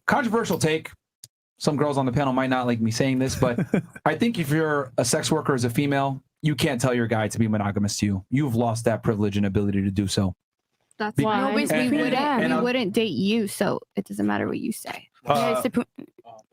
controversial take. Some girls on the panel might not like me saying this, but I think if you're a sex worker as a female, you can't tell your guy to be monogamous to you. You've lost that privilege and ability to do so. That's why we wouldn't date you, so it doesn't matter what you say.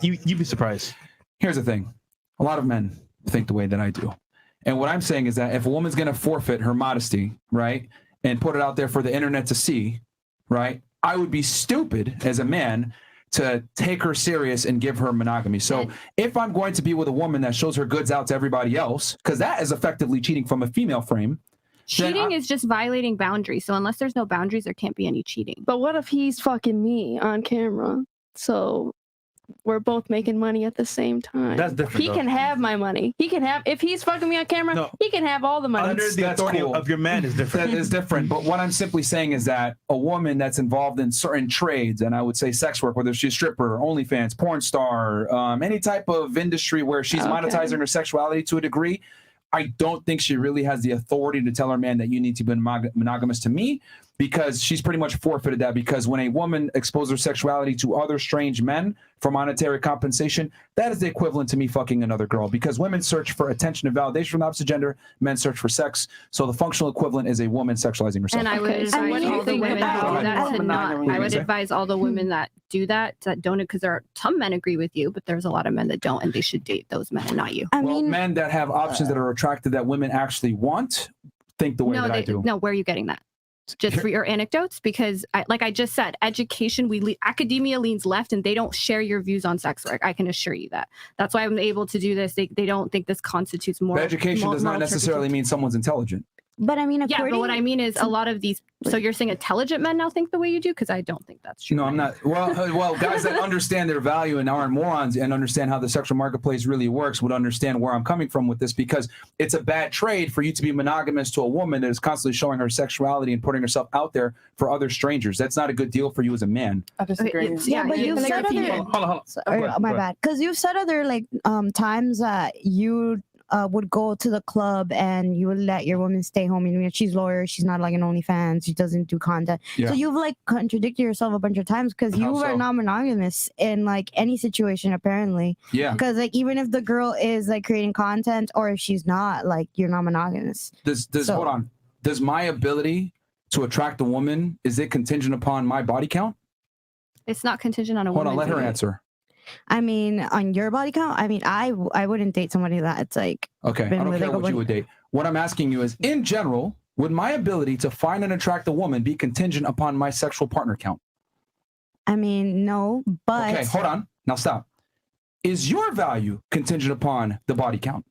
You'd be surprised. Here's the thing. A lot of men think the way that I do. And what I'm saying is that if a woman's going to forfeit her modesty, right, and put it out there for the internet to see, right, I would be stupid as a man to take her serious and give her monogamy. So if I'm going to be with a woman that shows her goods out to everybody else, because that is effectively cheating from a female frame. Cheating is just violating boundaries. So unless there's no boundaries, there can't be any cheating. But what if he's fucking me on camera? So we're both making money at the same time. That's different. He can have my money. He can have, if he's fucking me on camera, he can have all the money. Under the authority of your man is different. That is different. But what I'm simply saying is that a woman that's involved in certain trades, and I would say sex work, whether she's a stripper, OnlyFans, porn star, any type of industry where she's monetizing her sexuality to a degree, I don't think she really has the authority to tell her man that you need to be monogamous to me, because she's pretty much forfeited that. Because when a woman exposes her sexuality to other strange men for monetary compensation, that is the equivalent to me fucking another girl. Because women search for attention and validation from the opposite gender, men search for sex. So the functional equivalent is a woman sexualizing herself. And I would advise all the women that to not. I would advise all the women that do that don't, because there are some men agree with you, but there's a lot of men that don't, and they should date those men and not you. I mean, men that have options that are attractive that women actually want think the way that I do. No, where are you getting that? Just for your anecdotes? Because like I just said, education, academia leans left, and they don't share your views on sex work. I can assure you that. That's why I'm able to do this. They don't think this constitutes more. But education does not necessarily mean someone's intelligent. But I mean, yeah, but what I mean is a lot of these. So you're saying intelligent men now think the way you do? Because I don't think that's true. No, I'm not. Well, guys that understand their value and aren't morons and understand how the sexual marketplace really works would understand where I'm coming from with this, because it's a bad trade for you to be monogamous to a woman that is constantly showing her sexuality and putting herself out there for other strangers. That's not a good deal for you as a man. I disagree. Yeah, but you've said other. Hold on. Sorry, my bad. Because you've said other times that you would go to the club and you would let your woman stay home. You know, she's lawyer, she's not like an OnlyFans, she doesn't do content. Yeah. So you've contradicted yourself a bunch of times, because you are not monogamous in any situation apparently. Yeah. Because even if the girl is creating content, or if she's not, you're not monogamous. Hold on. Does my ability to attract a woman, is it contingent upon my body count? It's not contingent on a woman. Hold on, let her answer. I mean, on your body count, I mean, I wouldn't date somebody that's okay. I don't care what you would date. What I'm asking you is, in general, would my ability to find and attract a woman be contingent upon my sexual partner count? I mean, no, but okay, hold on. Now stop. Is your value contingent upon the body count?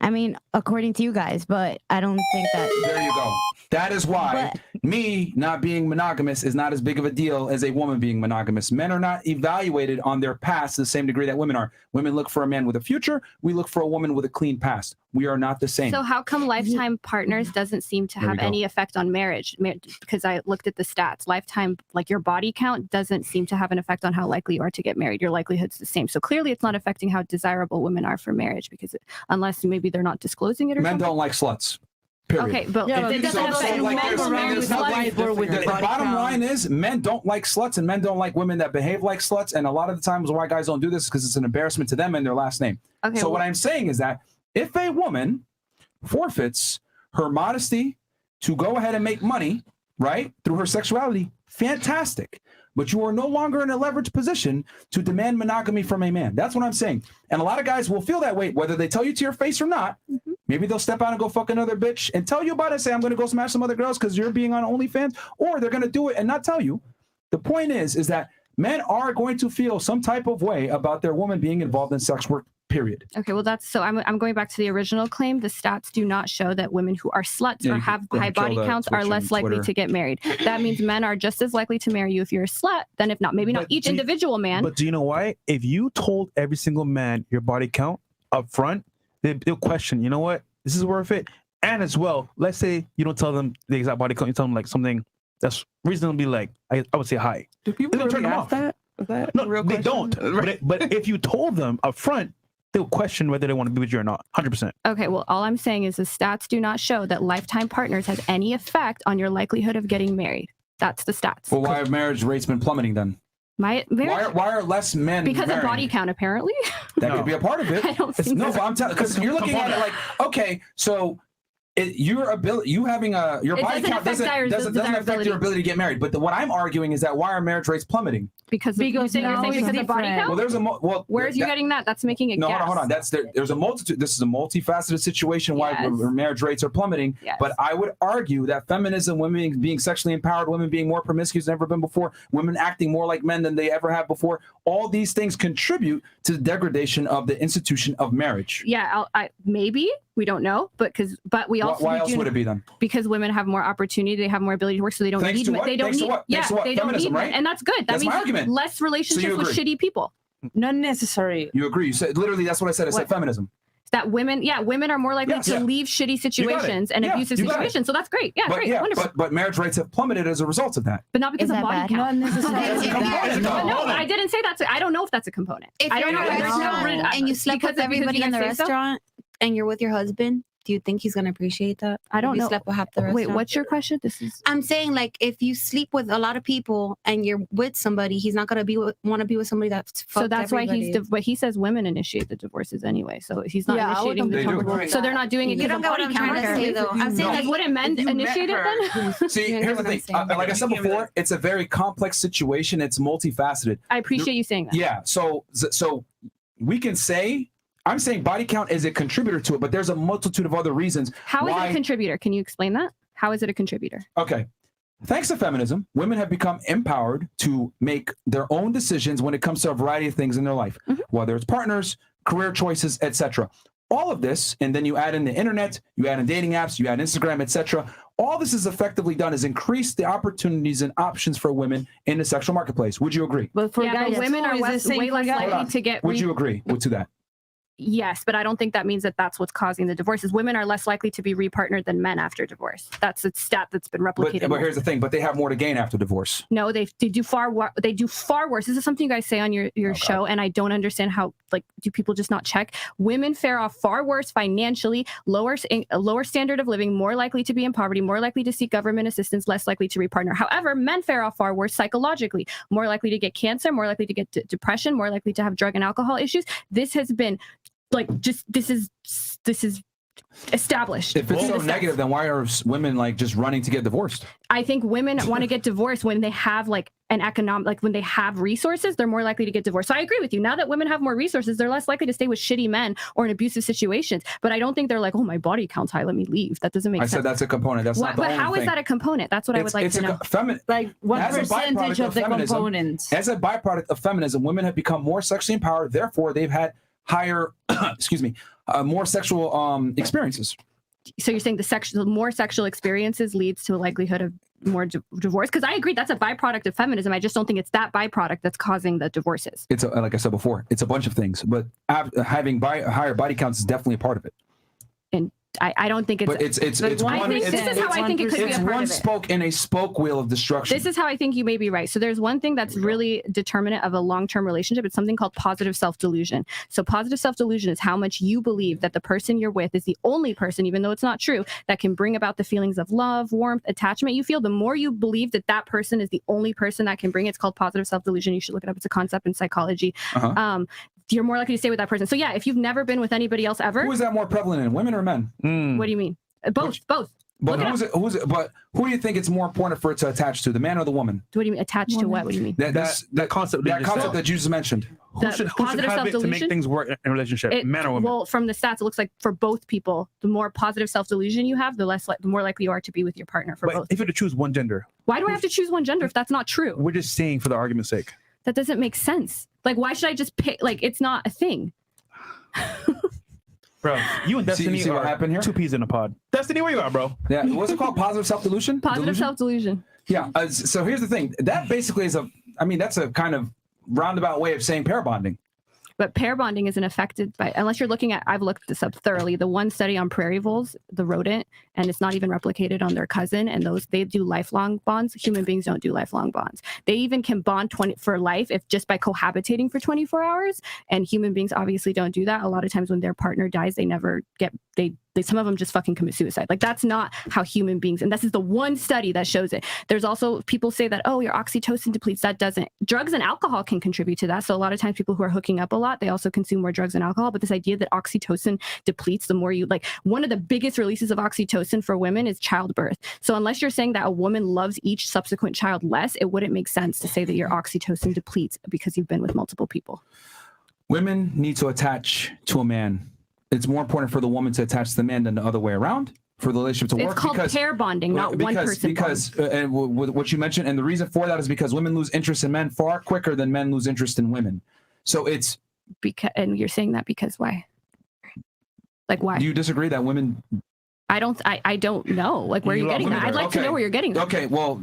I mean, according to you guys, but I don't think that. There you go. That is why me not being monogamous is not as big of a deal as a woman being monogamous. Men are not evaluated on their past to the same degree that women are. Women look for a man with a future. We look for a woman with a clean past. We are not the same. So how come lifetime partners doesn't seem to have any effect on marriage? Because I looked at the stats. Lifetime, your body count doesn't seem to have an effect on how likely you are to get married. Your likelihood's the same. So clearly it's not affecting how desirable women are for marriage, because unless maybe they're not disclosing it or something. Men don't like sluts. Period. Okay, but it doesn't affect the bottom line is, men don't like sluts, and men don't like women that behave like sluts. And a lot of the times why guys don't do this is because it's an embarrassment to them and their last name. Okay, so what I'm saying is that if a woman forfeits her modesty to go ahead and make money, right, through her sexuality, fantastic. But you are no longer in a leveraged position to demand monogamy from a man. That's what I'm saying. And a lot of guys will feel that way, whether they tell you to your face or not. Maybe they'll step out and go fuck another bitch and tell you about it and say, I'm going to go smash some other girls because you're being on OnlyFans. Or they're going to do it and not tell you. The point is that men are going to feel some type of way about their woman being involved in sex work, period. Okay, well, I'm going back to the original claim. The stats do not show that women who are sluts or have high body counts are less likely to get married. That means men are just as likely to marry you if you're a slut than if not. Maybe not each individual man. But do you know why? If you told every single man your body count up front, they'll question, you know what? This is worth it. And as well, let's say you don't tell them the exact body count. You tell them something that's reasonably I would say high. Do people really ask that? Is that no, they don't. But if you told them up front, they'll question whether they want to be with you or not. 100%. Okay, well, all I'm saying is the stats do not show that lifetime partners has any effect on your likelihood of getting married. That's the stats. Well, why have marriage rates been plummeting then? Why are less men because marrying? Of body count, apparently. That could be a part of it. I don't think no, but I'm telling because you're looking at it like, okay, so your ability, you having your body count doesn't affect your ability to get married. But what I'm arguing is that why are marriage rates plummeting? Because you're saying because of body count. Well, there's where's you getting that? That's making it. No, hold on. There's a multitude. This is a multifaceted situation why marriage rates are plummeting. Yes. But I would argue that feminism, women being sexually empowered, women being more promiscuous than ever been before, women acting more like men than they ever have before, all these things contribute to the degradation of the institution of marriage. Yeah, maybe. We don't know, but we also why else would it be then? Because women have more opportunity, they have more ability to work, so they don't need men. They don't need they don't need men, and that's good. That means less relationships with shitty people. Not necessary. You agree? You said literally that's what I said. I said feminism. That women are more likely to leave shitty situations and abusive situations. So that's great. Yeah, great, wonderful. But marriage rates have plummeted as a result of that. But not because of body count. Not necessarily. No, I didn't say that's. I don't know if that's a component. If you're in a restaurant and you slept with everybody in the restaurant and you're with your husband, do you think he's going to appreciate that? I don't know. You slept with half the restaurant? Wait, what's your question? I'm saying, like, if you sleep with a lot of people and you're with somebody, he's not going to want to be with somebody that's fucked. So that's why but he says women initiate the divorces anyway. So he's not initiating the divorce. So they're not doing it. You don't get what I'm trying to say, though. I'm saying, like, wouldn't men initiate it then? See, here's the thing. Like I said before, it's a very complex situation. It's multifaceted. I appreciate you saying that. Yeah. So we can say, I'm saying body count is a contributor to it, but there's a multitude of other reasons. How is it a contributor? Can you explain that? How is it a contributor? Okay. Thanks to feminism, women have become empowered to make their own decisions when it comes to a variety of things in their life, whether it's partners, career choices, etc. All of this, and then you add in the internet, you add in dating apps, you add Instagram, etc. All this is effectively done is increase the opportunities and options for women in the sexual marketplace. Would you agree? But for guys, women are way less likely to get. Would you agree to that? Yes, but I don't think that means that that's what's causing the divorces. Women are less likely to be repartnered than men after divorce. That's a stat that's been replicated. But here's the thing: but they have more to gain after divorce. No, they do far worse. This is something you guys say on your show, and I don't understand how. Like, do people just not check? Women fare off far worse financially, lower standard of living, more likely to be in poverty, more likely to seek government assistance, less likely to repartner. However, men fare off far worse psychologically, more likely to get cancer, more likely to get depression, more likely to have drug and alcohol issues. This has been. This is established. If it's so negative, then why are women like just running to get divorced? I think women want to get divorced when they have like an economic, like when they have resources, they're more likely to get divorced. So I agree with you. Now that women have more resources, they're less likely to stay with shitty men or in abusive situations. But I don't think they're like, oh, my body count's high, let me leave. That doesn't make sense. I said that's a component. That's not the only thing. But how is that a component? That's what I would like to know. Like what percentage of the components? As a byproduct of feminism, women have become more sexually empowered. Therefore, they've had higher, more sexual experiences. So you're saying the more sexual experiences leads to a likelihood of more divorce? Because I agree that's a byproduct of feminism. I just don't think it's that byproduct that's causing the divorces. It's like I said before, it's a bunch of things, but having higher body counts is definitely a part of it. And I don't think it's. But this is how I think it could be a part of it. It's one spoke in a spoke wheel of destruction. This is how I think you may be right. So there's one thing that's really determinant of a long-term relationship. It's something called positive self-delusion. So positive self-delusion is how much you believe that the person you're with is the only person, even though it's not true, that can bring about the feelings of love, warmth, attachment you feel. The more you believe that that person is the only person that can bring it, it's called positive self-delusion. You should look it up. It's a concept in psychology. You're more likely to stay with that person. So yeah, if you've never been with anybody else ever. Who is that more prevalent in, women or men? What do you mean? Both. But but who do you think it's more important for it to attach to, the man or the woman? What do you mean attached to what? What do you mean? That concept that you just mentioned. Who should have it to make things work in a relationship, man or woman? Well, from the stats, it looks like for both people, the more positive self-delusion you have, the more likely you are to be with your partner for both. If you had to choose one gender. Why do I have to choose one gender if that's not true? We're just saying for the argument's sake. That doesn't make sense. Like, why should I just pick? Like, it's not a thing. Bro, you and Destiny see what happened here? Two peas in a pod. Destiny, where you at, bro? Yeah, what's it called? Positive self-delusion? Positive self-delusion. Yeah, so here's the thing. That basically is that's a kind of roundabout way of saying pair bonding. But pair bonding isn't affected by, unless you're looking at, I've looked this up thoroughly, the one study on prairie voles, the rodent, and it's not even replicated on their cousin, and they do lifelong bonds. Human beings don't do lifelong bonds. They even can bond for life if just by cohabitating for 24 hours, and human beings obviously don't do that. A lot of times when their partner dies, they some of them just fucking commit suicide. Like that's not how human beings, and this is the one study that shows it. There's also people say that, oh, your oxytocin depletes. That doesn't. Drugs and alcohol can contribute to that. So a lot of times people who are hooking up a lot, they also consume more drugs and alcohol. But this idea that oxytocin depletes the more you like, one of the biggest releases of oxytocin for women is childbirth. So unless you're saying that a woman loves each subsequent child less, it wouldn't make sense to say that your oxytocin depletes because you've been with multiple people. Women need to attach to a man. It's more important for the woman to attach to the man than the other way around for the relationship to work. It's called pair bonding, not one person. Because and what you mentioned, and the reason for that is because women lose interest in men far quicker than men lose interest in women. So it's because, and you're saying that because why? Like why? Do you disagree that women? I don't know. Like where are you getting that? I'd like to know where you're getting that. Okay, well,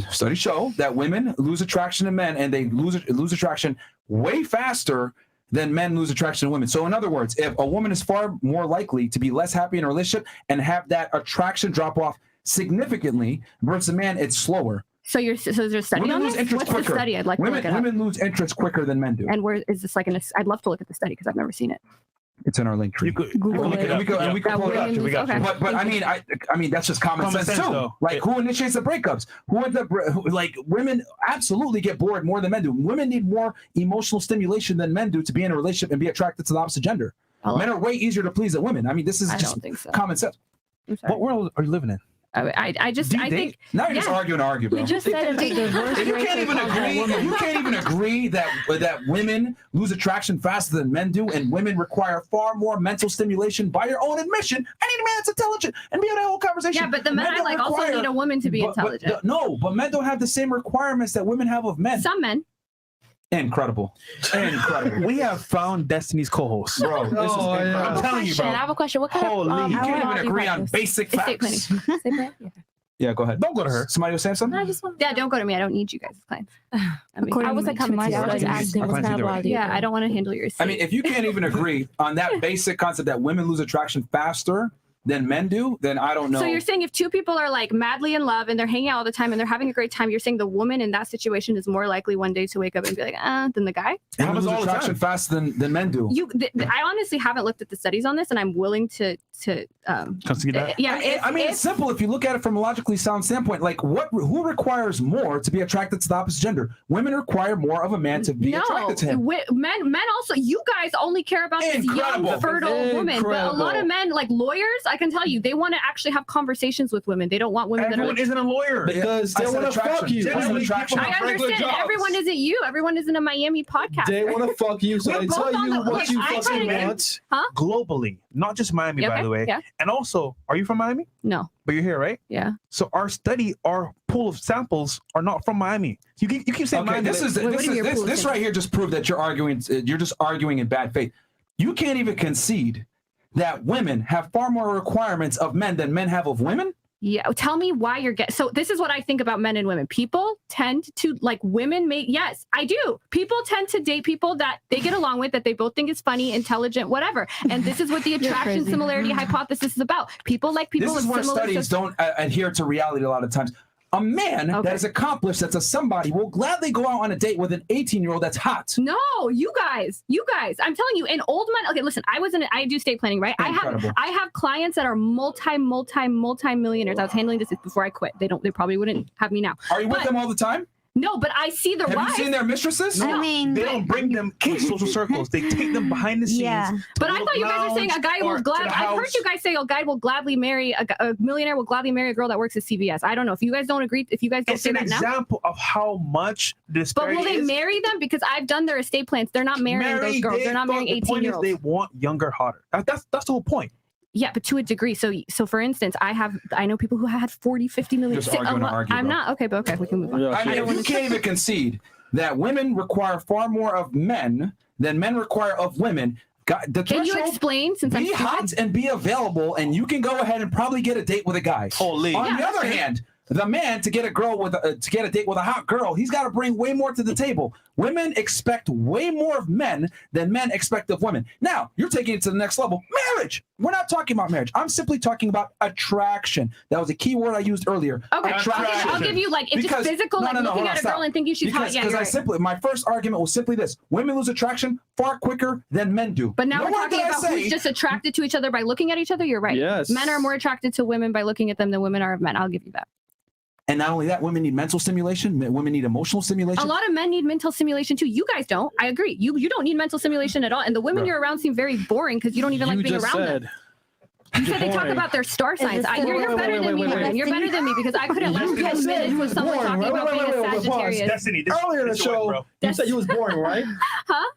studies show that women lose attraction to men, and they lose attraction way faster than men lose attraction to women. So in other words, if a woman is far more likely to be less happy in a relationship and have that attraction drop off significantly versus a man, it's slower. So there's a study on this? What's the study? I'd like to look it up. Women lose interest quicker than men do. And where is this like I'd love to look at the study because I've never seen it. It's in our link tree. Google it. We can pull it up. Okay. But I mean that's just common sense too. Though. Like who initiates the breakups? Like women absolutely get bored more than men do. Women need more emotional stimulation than men do to be in a relationship and be attracted to the opposite gender. Men are way easier to please than women. I mean, this is just common sense. What world are you living in? I think now you're just argue, bro. You just said the divorce you can't even agree that women lose attraction faster than men do, and women require far more mental stimulation. By your own admission, I need a man that's intelligent and be on a whole conversation. Yeah, but the men I like also need a woman to be intelligent. But men don't have the same requirements that women have of men. Some men. Incredible. We have found Destiny's co-host. Bro, this is incredible. I'm telling you, bro. I have a question. What kind of you can't even agree on basic facts. Yeah, go ahead. Don't go to her. Somebody was saying something? I just want Don't go to me. I don't need you guys as clients. I wasn't coming to you. I was asking what kind of law do you I don't want to handle your estate. I mean, if you can't even agree on that basic concept that women lose attraction faster than men do, then I don't know. So you're saying if two people are like madly in love and they're hanging out all the time and they're having a great time, you're saying the woman in that situation is more likely one day to wake up and be like, than the guy? Women lose attraction faster than men do. I honestly haven't looked at the studies on this, and I'm willing to consider that. Yeah, I mean, it's simple if you look at it from a logically sound standpoint. Like, who requires more to be attracted to the opposite gender? Women require more of a man to be attracted to him. Men also. You guys only care about this young, fertile woman, but a lot of men, like lawyers, I can tell you, they want to actually have conversations with women. They don't want women Everyone that are. isn't a lawyer because they want to fuck you. I understand. Everyone isn't you. Everyone isn't a Miami podcast. They want to fuck you, so they tell you what you fucking want. Huh? Globally, not just Miami, by the way. Yeah. And also, are you from Miami? No. But you're here, right? Yeah. So our pool of samples are not from Miami. You keep saying Miami. This right here just proved that you're arguing. You're just arguing in bad faith. You can't even concede that women have far more requirements of men than men have of women. Yeah, tell me why you're getting. So this is what I think about men and women. People tend to like women. Yes, I do. People tend to date people that they get along with, that they both think is funny, intelligent, whatever. And this is what the attraction similarity hypothesis is about. People like people. This is where studies don't adhere to reality a lot of times. A man that is accomplished, that's a somebody, will gladly go out on a date with an 18-year-old that's hot. No, you guys, I'm telling you, an old man. Okay, listen, I do estate planning, right? Incredible. I have clients that are multi-millionaires. I was handling this before I quit. They probably wouldn't have me now. Are you with them all the time? No, but I see the rise. Have you seen their mistresses? I mean, they don't bring them in social circles. They take them behind the scenes. Yeah. But I thought you guys were saying a guy will gladly. I've heard you guys say a guy will gladly marry a millionaire will gladly marry a girl that works at CVS. I don't know if you guys don't agree. If you guys don't say that now. It's an example of how much disparity. But will they marry them? Because I've done their estate plans. They're not marrying those girls. They're not marrying 18-year-olds. They want younger, hotter. That's the whole point. Yeah, but to a degree. So for instance, I know people who had 40, 50 million. Just argue, I'm not. Okay, but okay, we can move on. I mean, if you can't even concede that women require far more of men than men require of women. Can you explain? Since be hot and be available, and you can go ahead and probably get a date with a guy. Holy. On the other hand, the man to get a girl with to get a date with a hot girl, he's got to bring way more to the table. Women expect way more of men than men expect of women. Now, you're taking it to the next level. Marriage. We're not talking about marriage. I'm simply talking about attraction. That was a key word I used earlier. Okay, I'll give you like it's just physical, like looking at a girl and thinking she's hot. Yeah, because my first argument was simply this: women lose attraction far quicker than men do. But now we're talking about who's just attracted to each other by looking at each other. You're right. Yes. Men are more attracted to women by looking at them than women are of men. I'll give you that. And not only that, women need mental stimulation. Women need emotional stimulation. A lot of men need mental stimulation too. You guys don't. I agree. You don't need mental stimulation at all. And the women you're around seem very boring because you don't even like being around them. You said they talk about their star signs. You're better than me, man. You're better than me because I couldn't last 10 minutes with someone talking about being a Sagittarius. Destiny, Earlier in the show, you said you was boring, right? Huh?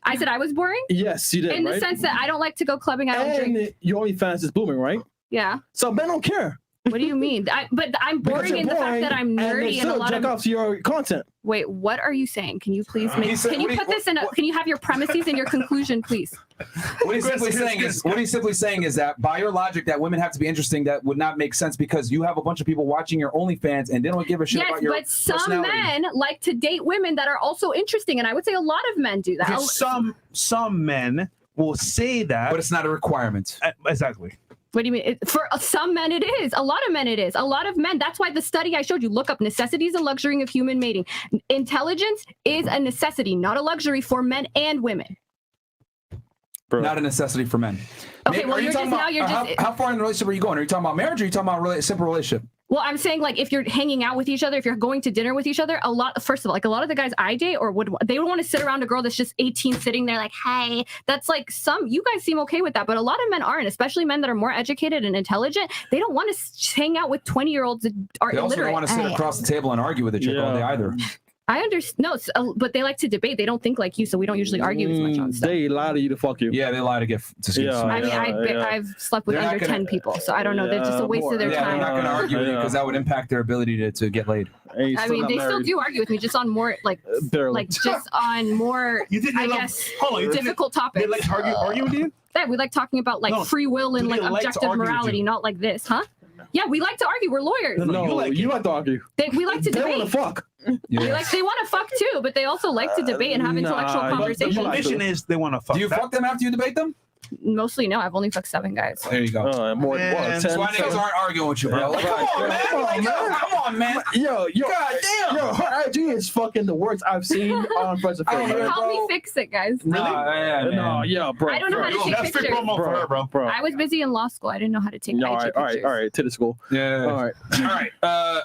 I said I was boring? Yes, you did, in the sense that I don't like to go clubbing. I don't drink. Your OnlyFans is booming, right? Yeah. So men don't care. What do you mean? But I'm boring in the fact that I'm nerdy and a lot of off to your content. Wait, what are you saying? Can you please make? Can you put this in? Can you have your premises and your conclusion, please? What he's simply saying is that by your logic, that women have to be interesting. That would not make sense because you have a bunch of people watching your OnlyFans and they don't give a shit about your personality. Yes, but some men like to date women that are also interesting, and I would say a lot of men do that. Some men will say that, but it's not a requirement. Exactly. What do you mean? For some men, it is. A lot of men, it is. A lot of men. That's why the study I showed you, look up necessities and luxury of human mating. Intelligence is a necessity, not a luxury for men and women. Bro. Not a necessity for men. Okay, well, how far in the relationship are you going? Are you talking about marriage or are you talking about a simple relationship? Well, I'm saying like if you're hanging out with each other, if you're going to dinner with each other, first of all, like a lot of the guys I date they would want to sit around a girl that's just 18 sitting there like, hey, that's like you guys seem okay with that, but a lot of men aren't, especially men that are more educated and intelligent. They don't want to hang out with 20-year-olds that are illiterate. They also don't want to sit across the table and argue with a chick all day either. I understand. No, but they like to debate. They don't think like you, so we don't usually argue as much on stuff. They lie to you to fuck you. Yeah, they lie to get to I've slept with under 10 people, so I don't know. They're just a waste of their time. They're not going to argue with you because that would impact their ability to get laid. I mean, they still do argue with me, just on more just on more, difficult topics. They like to argue with you? Yeah, we like talking about free will and objective morality, not like this, huh? Yeah, we like to argue. We're lawyers. No, you like to argue. We like to debate. They want to fuck. They want to fuck too, but they also like to debate and have intellectual conversations. The mission is they want to fuck. Do you fuck them after you debate them? Mostly no. I've only fucked 7 guys. There you go. More than 10. That's why niggas aren't arguing with you, bro. Like, come on, man. God damn. Yo, her IG is fucking the worst I've seen on Fresh&fit. Help me fix it, guys. Really? No, bro. I don't know how to take pictures. Promo for her, bro. I was busy in law school. I didn't know how to take IG pictures. All right. To the school. Yeah. All right.